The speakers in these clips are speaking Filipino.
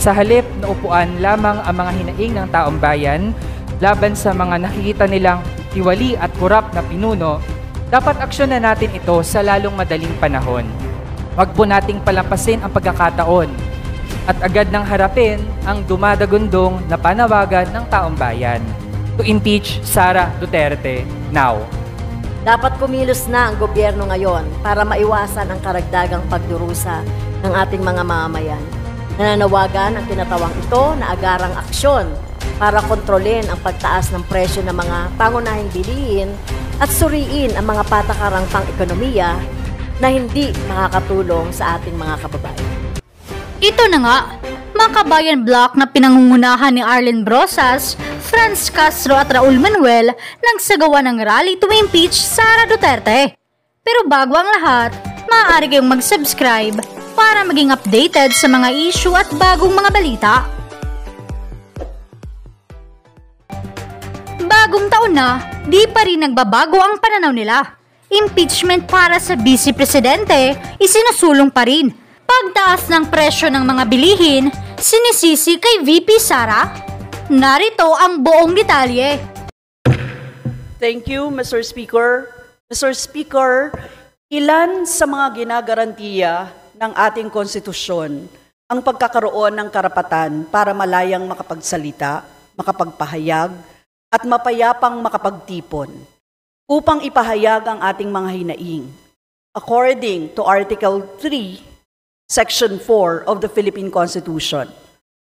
Sa halip na upuan lamang ang mga hinaing ng taong bayan laban sa mga nakikita nilang tiwali at kurap na pinuno, dapat aksyonan natin ito sa lalong madaling panahon. Huwag po nating palampasin ang pagkakataon at agad nang harapin ang dumadagundong na panawagan ng taong bayan. To impeach Sara Duterte now. Dapat kumilos na ang gobyerno ngayon para maiwasan ang karagdagang pagdurusa ng ating mga mamamayan. Nananawagan ang tinatawang ito na agarang aksyon para kontrolin ang pagtaas ng presyo ng mga pangunahing bilihin at suriin ang mga patakarang pang-ekonomiya na hindi makakatulong sa ating mga kababayan. Ito na nga, mga kabayan block na pinangungunahan ni Arlen Brosas, Franz Castro at Raul Manuel nagsagawa ng rally to impeach Sara Duterte. Pero bago ang lahat, maaari kayong mag-subscribe para maging updated sa mga issue at bagong mga balita. Bagong taon na, di pa rin nagbabago ang pananaw nila. Impeachment para sa Vice Presidente, isinusulong pa rin. Pagtaas ng presyo ng mga bilihin, sinisisi kay VP Sara. Narito ang buong detalye. Thank you, Mr. Speaker. Mr. Speaker, ilan sa mga ginagarantiya ng ating konstitusyon ang pagkakaroon ng karapatan para malayang makapagsalita, makapagpahayag, at mapayapang makapagtipon upang ipahayag ang ating mga hinaing. According to Article 3, Section 4 of the Philippine Constitution,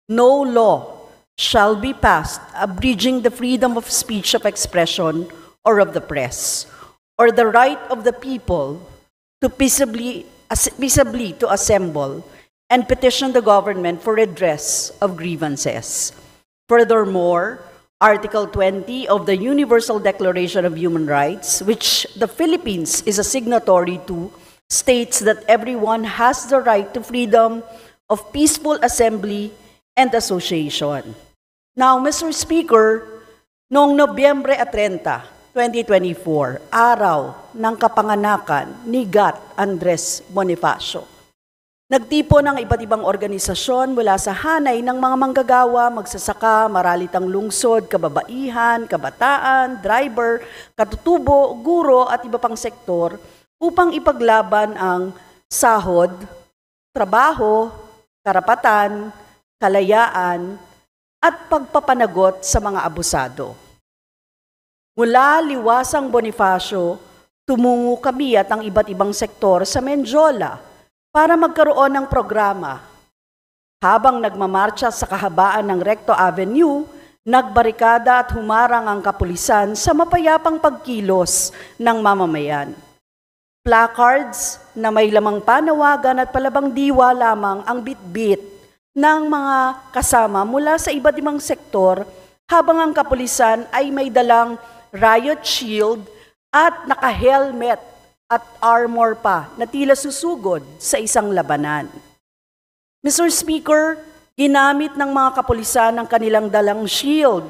no law shall be passed abridging the freedom of speech, of expression, or of the press, or the right of the people to peaceably to assemble and petition the government for redress of grievances. Furthermore, Article 20 of the Universal Declaration of Human Rights, which the Philippines is a signatory to, states that everyone has the right to freedom of peaceful assembly and association. Now, Mr. Speaker, noong Nobyembre 30, 2024, araw ng kapanganakan ni Gat Andres Bonifacio, nagtipo ng iba't ibang organisasyon mula sa hanay ng mga manggagawa, magsasaka, maralitang lungsod, kababaihan, kabataan, driver, katutubo, guro at iba pang sektor upang ipaglaban ang sahod, trabaho, karapatan, kalayaan, at pagpapanagot sa mga abusado. Mula Liwasang Bonifacio, tumungo kami at ang iba't ibang sektor sa Menjola para magkaroon ng programa. Habang nagmamarcha sa kahabaan ng Recto Avenue, nagbarikada at humarang ang kapulisan sa mapayapang pagkilos ng mamamayan. Placards na may lamang panawagan at palabang diwa lamang ang bitbit ng mga kasama mula sa iba't ibang sektor, habang ang kapulisan ay may dalang riot shield at naka-helmet at armor pa na tila susugod sa isang labanan. Mr. Speaker, ginamit ng mga kapulisan ang kanilang dalang shield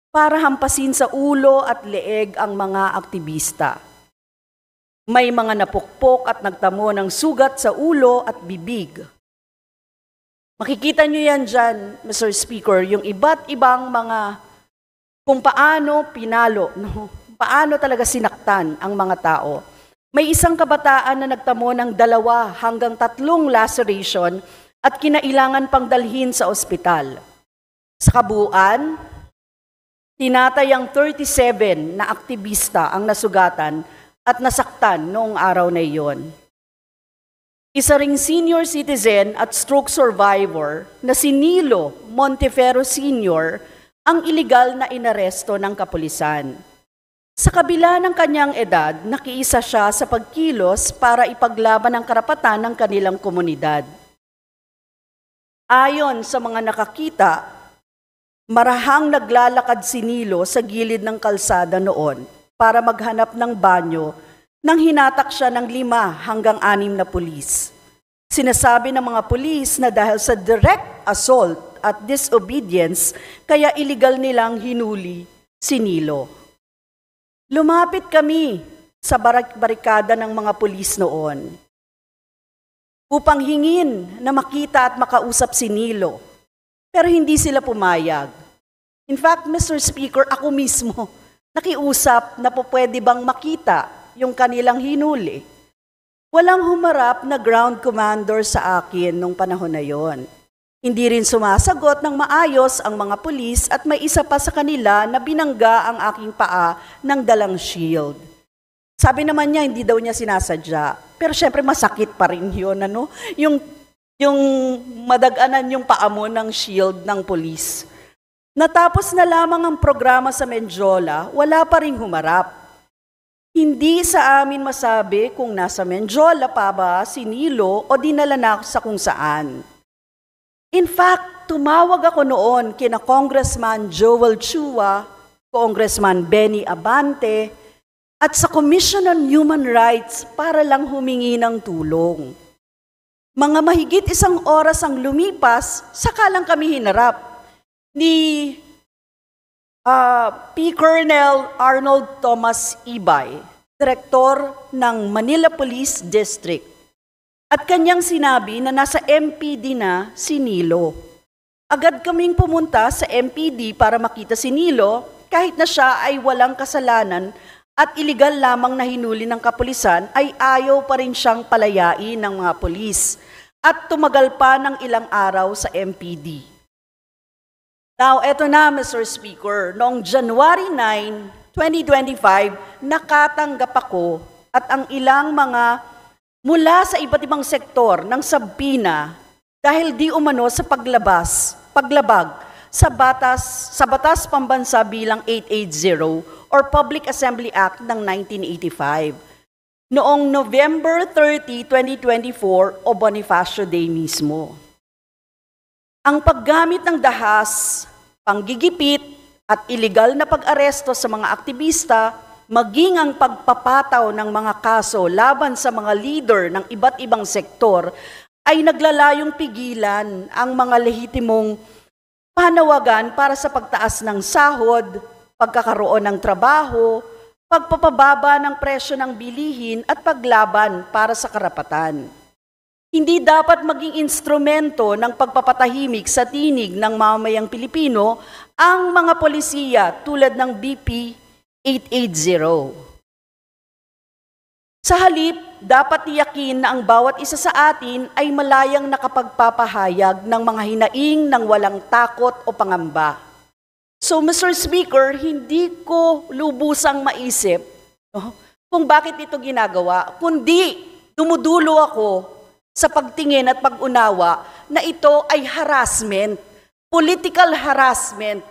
para hampasin sa ulo at leeg ang mga aktivista. May mga napukpok at nagtamo ng sugat sa ulo at bibig. Makikita nyo yan dyan, Mr. Speaker, yung iba't ibang mga kung paano pinalo, paano talaga sinaktan ang mga tao. May isang kabataan na nagtamo ng 2 hanggang 3 laceration at kinailangan pang dalhin sa ospital. Sa kabuuan, tinatayang 37 na aktivista ang nasugatan at nasaktan noong araw na iyon. Isa ring senior citizen at stroke survivor na si Nilo Monteferro Sr. ang iligal na inaresto ng kapulisan. Sa kabila ng kanyang edad, nakiisa siya sa pagkilos para ipaglaban ang karapatan ng kanilang komunidad. Ayon sa mga nakakita, marahang naglalakad si Nilo sa gilid ng kalsada noon para maghanap ng banyo nang hinatak siya ng 5 hanggang 6 na pulis. Sinasabi ng mga pulis na dahil sa direct assault at disobedience, kaya illegal nilang hinuli si Nilo. Lumapit kami sa barikada ng mga pulis noon upang hingin na makita at makausap si Nilo. Pero hindi sila pumayag. In fact, Mr. Speaker, ako mismo nakiusap na po pwede bang makita yung kanilang hinuli. Walang humarap na ground commander sa akin nung panahon na yon. Hindi rin sumasagot ng maayos ang mga pulis at may isa pa sa kanila na binangga ang aking paa ng dalang shield. Sabi naman niya, hindi daw niya sinasadya. Pero syempre masakit pa rin yun, ano? Yung madaganan yung paa mo ng shield ng pulis. Natapos na lamang ang programa sa Menjola, wala pa rin humarap. Hindi sa amin masabi kung nasa Menjola pa ba si Nilo o dinala na sa kung saan. In fact, tumawag ako noon kina Congressman Joel Chua, Congressman Benny Abante, at sa Commission on Human Rights para lang humingi ng tulong. Mga mahigit 1 oras ang lumipas, saka lang kami hinarap ni P. Colonel Arnold Thomas Ibay, Direktor ng Manila Police District. At kanyang sinabi na nasa MPD na si Nilo. Agad kaming pumunta sa MPD para makita si Nilo kahit na siya ay walang kasalanan at iligal lamang na hinuli ng kapulisan ay ayaw pa rin siyang palayain ng mga pulis at tumagal pa ng ilang araw sa MPD. Now, eto na, Mr. Speaker. Noong January 9, 2025, nakatanggap ako at ang ilang mga mula sa iba't ibang sektor ng sabina dahil di umano sa paglabag sa Batas Pambansa bilang 880 or Public Assembly Act ng 1985. Noong November 30, 2024 o Bonifacio Day mismo. Ang paggamit ng dahas, panggigipit at iligal na pag-aresto sa mga aktivista, maging ang pagpapataw ng mga kaso laban sa mga leader ng iba't ibang sektor ay naglalayong pigilan ang mga lehitimong panawagan para sa pagtaas ng sahod, pagkakaroon ng trabaho, pagpapababa ng presyo ng bilihin at paglaban para sa karapatan. Hindi dapat maging instrumento ng pagpapatahimik sa tinig ng mamamayang Pilipino ang mga polisiya tulad ng BP 880. Sa halip, dapat tiyakin na ang bawat isa sa atin ay malayang nakapagpapahayag ng mga hinaing ng walang takot o pangamba. So, Mr. Speaker, hindi ko lubusang maisip kung bakit ito ginagawa, kundi dumudulo ako sa pagtingin at pag-unawa na ito ay harassment, political harassment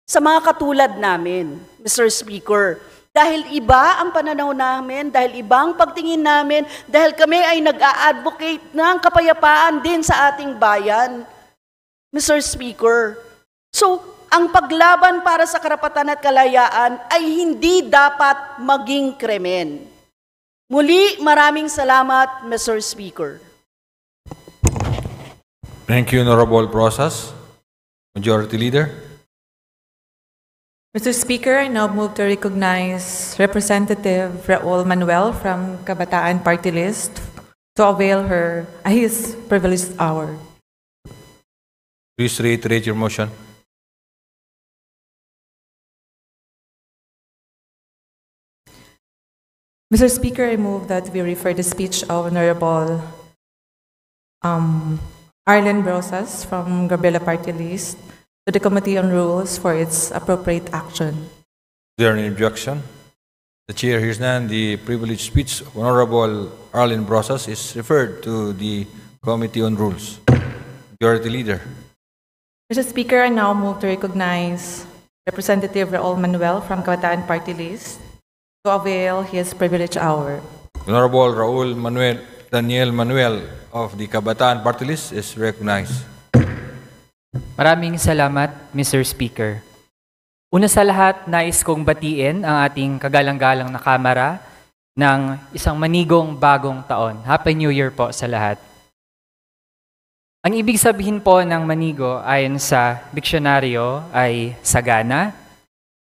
sa mga katulad namin, Mr. Speaker. Dahil iba ang pananaw namin, dahil ibang pagtingin namin, dahil kami ay nag-a-advocate ng kapayapaan din sa ating bayan, Mr. Speaker. So, ang paglaban para sa karapatan at kalayaan ay hindi dapat maging krimen. Muli, maraming salamat, Mr. Speaker. Thank you, Honorable Brosas. Majority Leader. Mr. Speaker, I now move to recognize Representative Raul Manuel from Kabataan Party List to avail his privileged hour. Please reiterate your motion. Mr. Speaker, I move that we refer the speech of Honorable Arlen Brosas from Gabriela Party List to the Committee on Rules for its appropriate action. Is there any objection? The Chair hears none. The privileged speech of Honorable Arlen Brosas is referred to the Committee on Rules. Majority Leader. Mr. Speaker, I now move to recognize Representative Raul Manuel from Kabataan Party List to avail his privileged hour. Honorable Raul Daniel Manuel of the Kabataan Party List is recognized. Maraming salamat, Mr. Speaker. Una sa lahat, nais kong batiin ang ating kagalang-galang na Kamara ng isang manigong bagong taon. Happy New Year po sa lahat. Ang ibig sabihin po ng manigo ayon sa diksyonaryo ay sagana,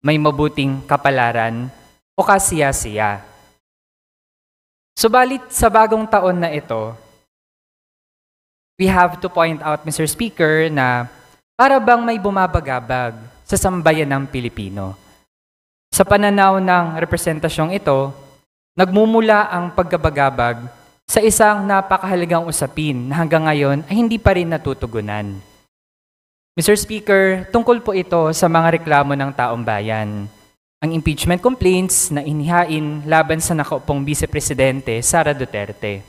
may mabuting kapalaran, o kasiya-siya. Subalit sa bagong taon na ito, we have to point out, Mr. Speaker, na para bang may bumabagabag sa sambayan ng Pilipino. Sa pananaw ng representasyong ito, nagmumula ang pagkabagabag sa isang napakahalagang usapin na hanggang ngayon ay hindi pa rin natutugunan. Mr. Speaker, tungkol po ito sa mga reklamo ng taong bayan. Ang impeachment complaints na inihain laban sa nakaupong Vice Presidente Sara Duterte.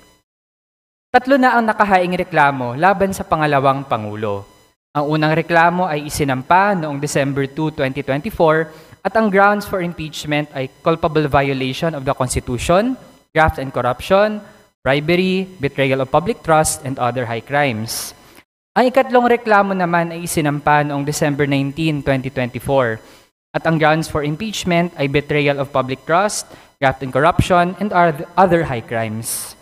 3 na ang nakahaing reklamo laban sa pangalawang Pangulo. Ang unang reklamo ay isinampa noong December 2, 2024 at ang grounds for impeachment ay culpable violation of the Constitution, graft and corruption, bribery, betrayal of public trust, and other high crimes. Ang ikatlong reklamo naman ay isinampa noong December 19, 2024 at ang grounds for impeachment ay betrayal of public trust, graft and corruption, and other high crimes.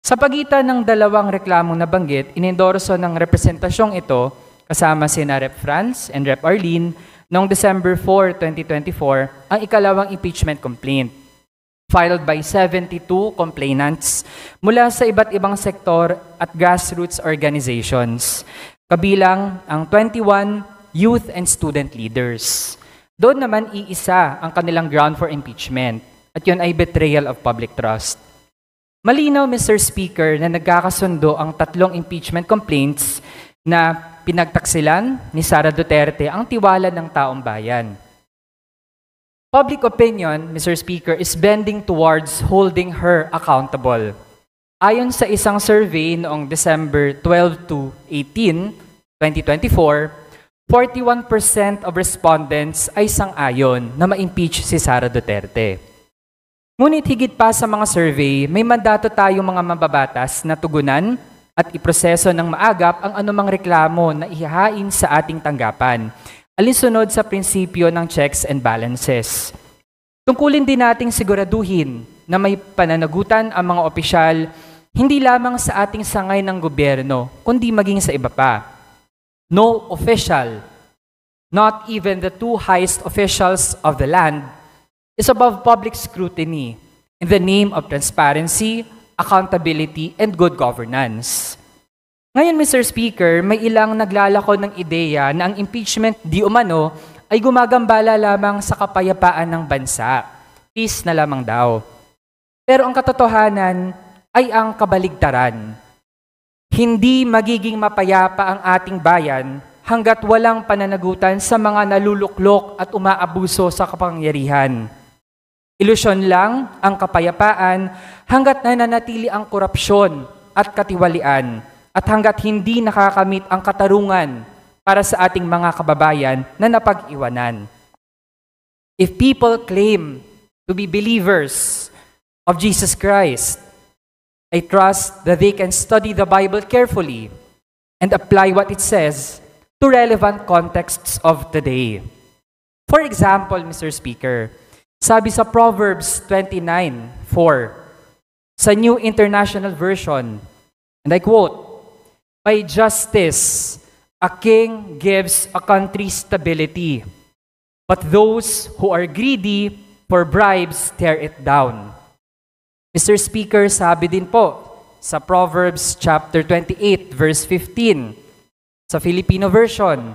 Sa pagitan ng dalawang reklamong nabanggit, inendorso ng representasyong ito kasama sina Rep. Franz and Rep. Arlene noong December 4, 2024 ang ikalawang impeachment complaint filed by 72 complainants mula sa iba't ibang sektor at grassroots organizations, kabilang ang 21 youth and student leaders. Doon naman iisa ang kanilang ground for impeachment at yun ay betrayal of public trust. Malinaw, Mr. Speaker, na nagkakasundo ang 3 impeachment complaints na pinagtaksilan ni Sara Duterte ang tiwala ng taong bayan. Public opinion, Mr. Speaker, is bending towards holding her accountable. Ayon sa isang survey noong December 12 to 18, 2024, 41% of respondents ay sang-ayon na ma-impeach si Sara Duterte. Ngunit higit pa sa mga survey, may mandato tayong mga mababatas na tugunan at iproseso ng maagap ang anumang reklamo na ihahain sa ating tanggapan, alinsunod sa prinsipyo ng checks and balances. Tungkulin din nating siguraduhin na may pananagutan ang mga opisyal hindi lamang sa ating sangay ng gobyerno, kundi maging sa iba pa. No official, not even the 2 highest officials of the land, is above public scrutiny in the name of transparency, accountability, and good governance. Ngayon, Mr. Speaker, may ilang naglalako ng ideya na ang impeachment di umano ay gumagambala lamang sa kapayapaan ng bansa. Peace na lamang daw. Pero ang katotohanan ay ang kabaligtaran. Hindi magiging mapayapa ang ating bayan hanggat walang pananagutan sa mga naluluklok at umaabuso sa kapangyarihan. Ilusyon lang ang kapayapaan hanggat nananatili ang korupsyon at katiwalian at hanggat hindi nakakamit ang katarungan para sa ating mga kababayan na napag-iwanan. If people claim to be believers of Jesus Christ, I trust that they can study the Bible carefully and apply what it says to relevant contexts of today. For example, Mr. Speaker, sabi sa Proverbs 29:4, sa New International Version, and I quote, "By justice, a king gives a country stability, but those who are greedy for bribes tear it down." Mr. Speaker, sabi din po sa Proverbs chapter 28, verse 15, sa Filipino version,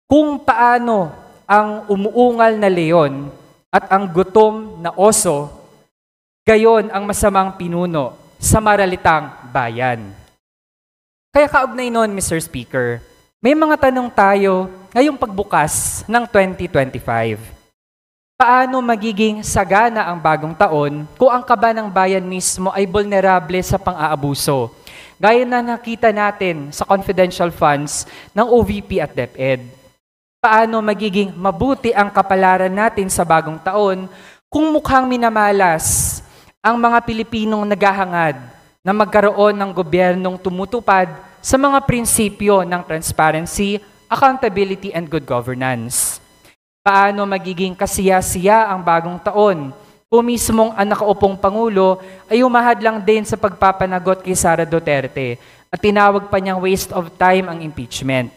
kung paano ang umuungal na leon at ang gutom na oso, gayon ang masamang pinuno sa maralitang bayan. Kaya kaugnay noon, Mr. Speaker, may mga tanong tayo ngayong pagbukas ng 2025. Paano magiging sagana ang bagong taon kung ang kaba ng bayan mismo ay vulnerable sa pang-aabuso? Gaya na nakita natin sa confidential funds ng OVP at DepEd. Paano magiging mabuti ang kapalaran natin sa bagong taon kung mukhang minamalas ang mga Pilipinong naghahangad na magkaroon ng gobyernong tumutupad sa mga prinsipyo ng transparency, accountability, and good governance? Paano magiging kasiya-siya ang bagong taon kung mismong ang nakaupong Pangulo ay umahad lang din sa pagpapanagot kay Sara Duterte at tinawag pa niyang waste of time ang impeachment?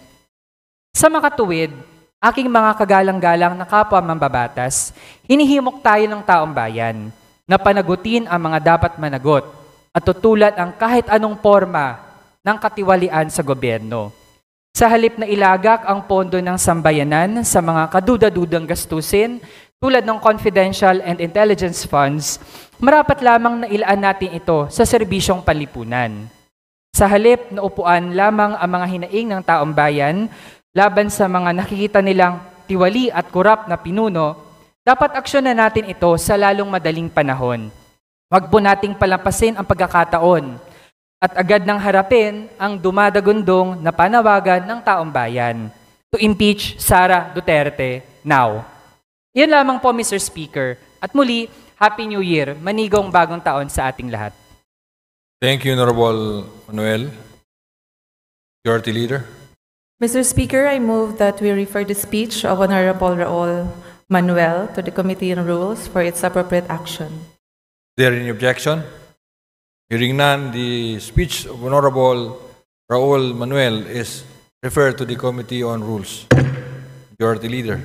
Sa makatuwid, aking mga kagalang-galang na kapwa mambabatas, hinihimok tayo ng taong bayan na panagutin ang mga dapat managot at tutulat ang kahit anong forma ng katiwalian sa gobyerno. Sa halip na ilagak ang pondo ng sambayanan sa mga kaduda-dudang gastusin tulad ng confidential and intelligence funds, marapat lamang na ilaan natin ito sa serbisyong panlipunan. Sa halip na upuan lamang ang mga hinaing ng taong bayan laban sa mga nakikita nilang tiwali at korap na pinuno, dapat aksyonan natin ito sa lalong madaling panahon. Huwag po nating palampasin ang pagkakataon at agad nang harapin ang dumadagundong na panawagan ng taong bayan to impeach Sara Duterte now. Yan lamang po, Mr. Speaker. At muli, Happy New Year, manigong bagong taon sa ating lahat. Thank you, Honorable Manuel. Majority Leader. Mr. Speaker, I move that we refer the speech of Honorable Raul Manuel to the Committee on Rules for its appropriate action. Is there any objection? Hearing none, the speech of Honorable Raul Manuel is referred to the Committee on Rules. Majority Leader.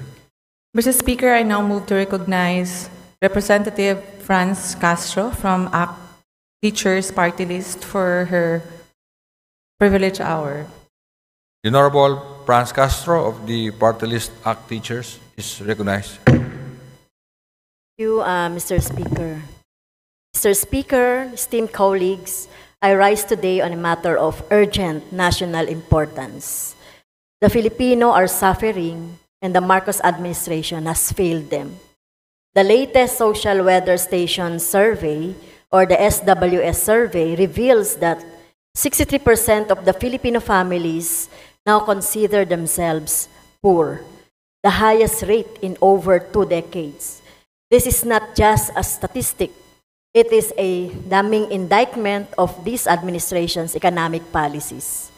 Mr. Speaker, I now move to recognize Representative Franz Castro from ACT Teachers Party List for her privilege hour. The Honorable Franz Castro of the Party List ACT Teachers is recognized. Thank you, Mr. Speaker. Mr. Speaker, esteemed colleagues, I rise today on a matter of urgent national importance. The Filipino are suffering and the Marcos administration has failed them. The latest Social Weather Station survey, or the SWS survey, reveals that 63% of the Filipino families now consider themselves poor, the highest rate in over 2 decades. This is not just a statistic. It is a damning indictment of this administration's economic policies.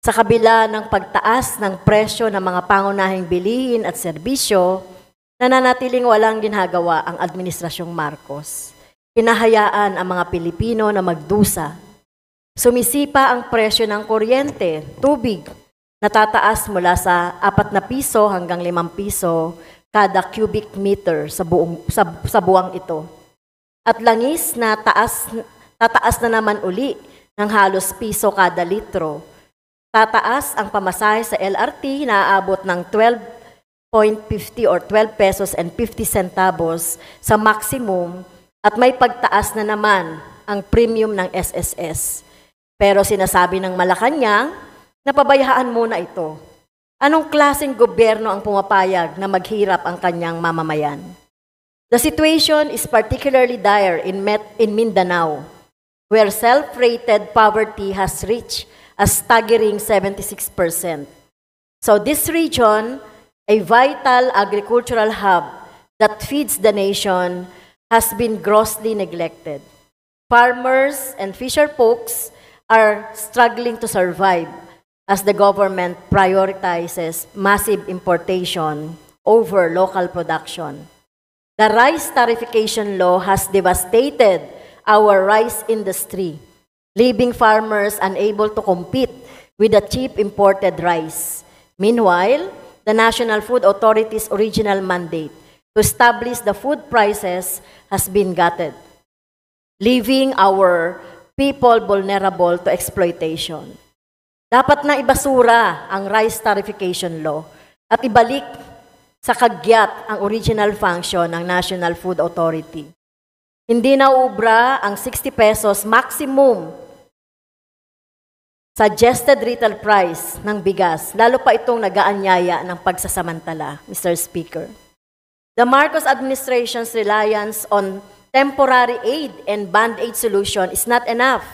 Sa kabila ng pagtaas ng presyo ng mga pangunahing bilihin at serbisyo, nananatiling walang ginagawa ang Administrasyong Marcos. Hinahayaan ang mga Pilipino na magdusa. Sumisipa ang presyo ng kuryente, tubig, natataas mula sa 4 na piso hanggang 5 piso kada cubic meter sa buwang ito. At langis na tataas na naman uli ng halos piso kada litro. Tataas ang pamasahe sa LRT na aabot ng 12.50 or 12 pesos and 50 centavos sa maximum at may pagtaas na naman ang premium ng SSS. Pero sinasabi ng Malacanang na pabayaan muna ito. Anong klaseng gobyerno ang pumapayag na maghirap ang kanyang mamamayan? The situation is particularly dire in Mindanao, where self-rated poverty has reached a staggering 76%. So this region, a vital agricultural hub that feeds the nation, has been grossly neglected. Farmers and fisher folks are struggling to survive as the government prioritizes massive importation over local production. The rice tariffication law has devastated our rice industry, leaving farmers unable to compete with the cheap imported rice. Meanwhile, the National Food Authority's original mandate to establish the food prices has been gutted, leaving our people vulnerable to exploitation. Dapat na ibasura ang rice tariffication law at ibalik sa kagyat ang original function ng National Food Authority. Hindi na ubra ang 60 pesos maximum suggested retail price ng bigas, lalo pa itong nag-aanyaya ng pagsasamantala, Mr. Speaker. The Marcos administration's reliance on temporary aid and band-aid solution is not enough.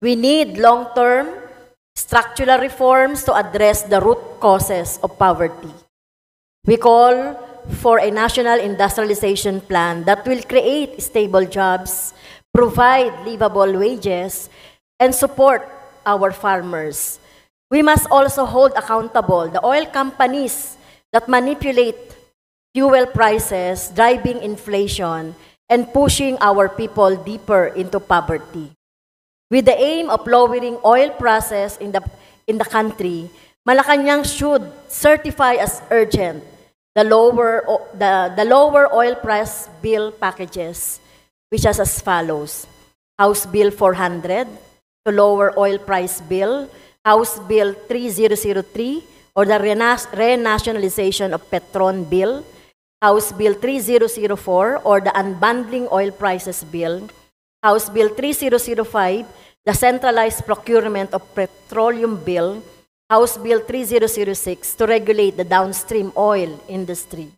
We need long-term structural reforms to address the root causes of poverty. We call for a national industrialization plan that will create stable jobs, provide livable wages, and support our farmers. We must also hold accountable the oil companies that manipulate fuel prices, driving inflation, and pushing our people deeper into poverty. With the aim of lowering oil prices in the country, Malacanang should certify as urgent the lower oil price bill packages, which is as follows: House Bill 400 to lower oil price bill House Bill 3003, or the Renationalization of Petron Bill, House Bill 3004, or the Unbundling Oil Prices Bill, House Bill 3005, the Centralized Procurement of Petroleum Bill, House Bill 3006 to regulate the downstream oil industry.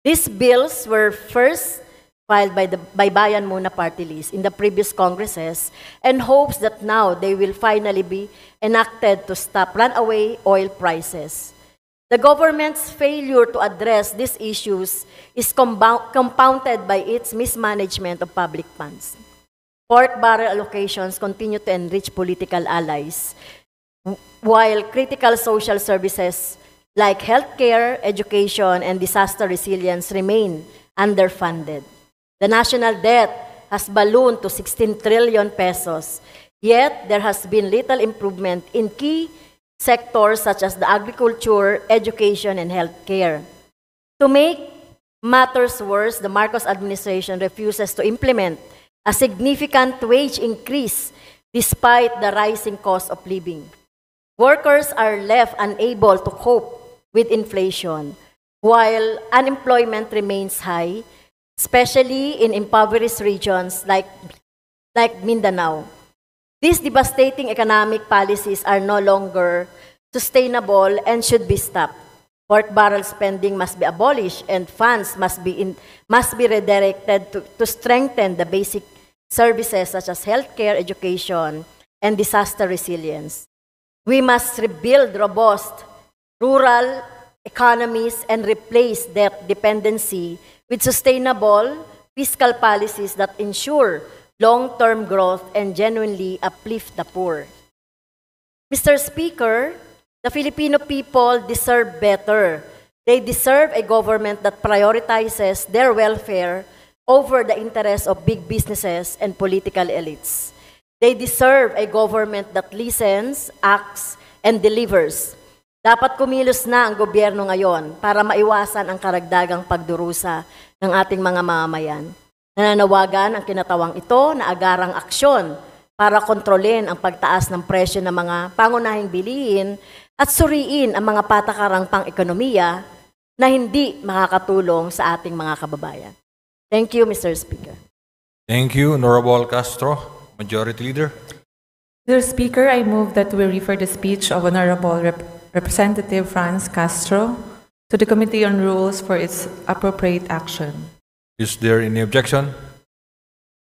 These bills were first filed by Bayan Muna Party List in the previous Congresses, and hopes that now they will finally be enacted to stop runaway oil prices. The government's failure to address these issues is compounded by its mismanagement of public funds. Pork barrel allocations continue to enrich political allies, while critical social services like healthcare, education, and disaster resilience remain underfunded. The national debt has ballooned to 16 trillion pesos, yet there has been little improvement in key sectors such as the agriculture, education, and healthcare. To make matters worse, the Marcos administration refuses to implement a significant wage increase despite the rising cost of living. Workers are left unable to cope with inflation, while unemployment remains high, especially in impoverished regions like Mindanao. These devastating economic policies are no longer sustainable and should be stopped. Pork barrel spending must be abolished, and funds must be redirected to strengthen the basic services such as healthcare, education, and disaster resilience. We must rebuild robust rural economies and replace debt dependency with sustainable fiscal policies that ensure long-term growth and genuinely uplift the poor. Mr. Speaker, the Filipino people deserve better. They deserve a government that prioritizes their welfare over the interests of big businesses and political elites. They deserve a government that listens, acts, and delivers. Dapat kumilos na ang gobyerno ngayon para maiwasan ang karagdagang pagdurusa ng ating mga mamamayan. Nananawagan ang kinatawang ito na agarang aksyon para kontrolin ang pagtaas ng presyo ng mga pangunahing bilihin at suriin ang mga patakarang pang-ekonomiya na hindi makakatulong sa ating mga kababayan. Thank you, Mr. Speaker. Thank you, Honorable Castro, Majority Leader. Mr. Speaker, I move that we refer the speech of Honorable Representative Franz Castro to the Committee on Rules for its appropriate action. Is there any objection?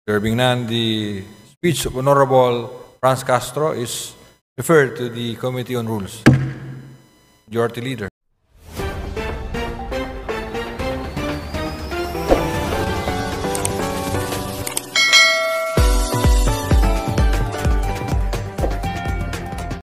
There being none, the speech of Honorable Franz Castro is referred to the Committee on Rules. Majority Leader.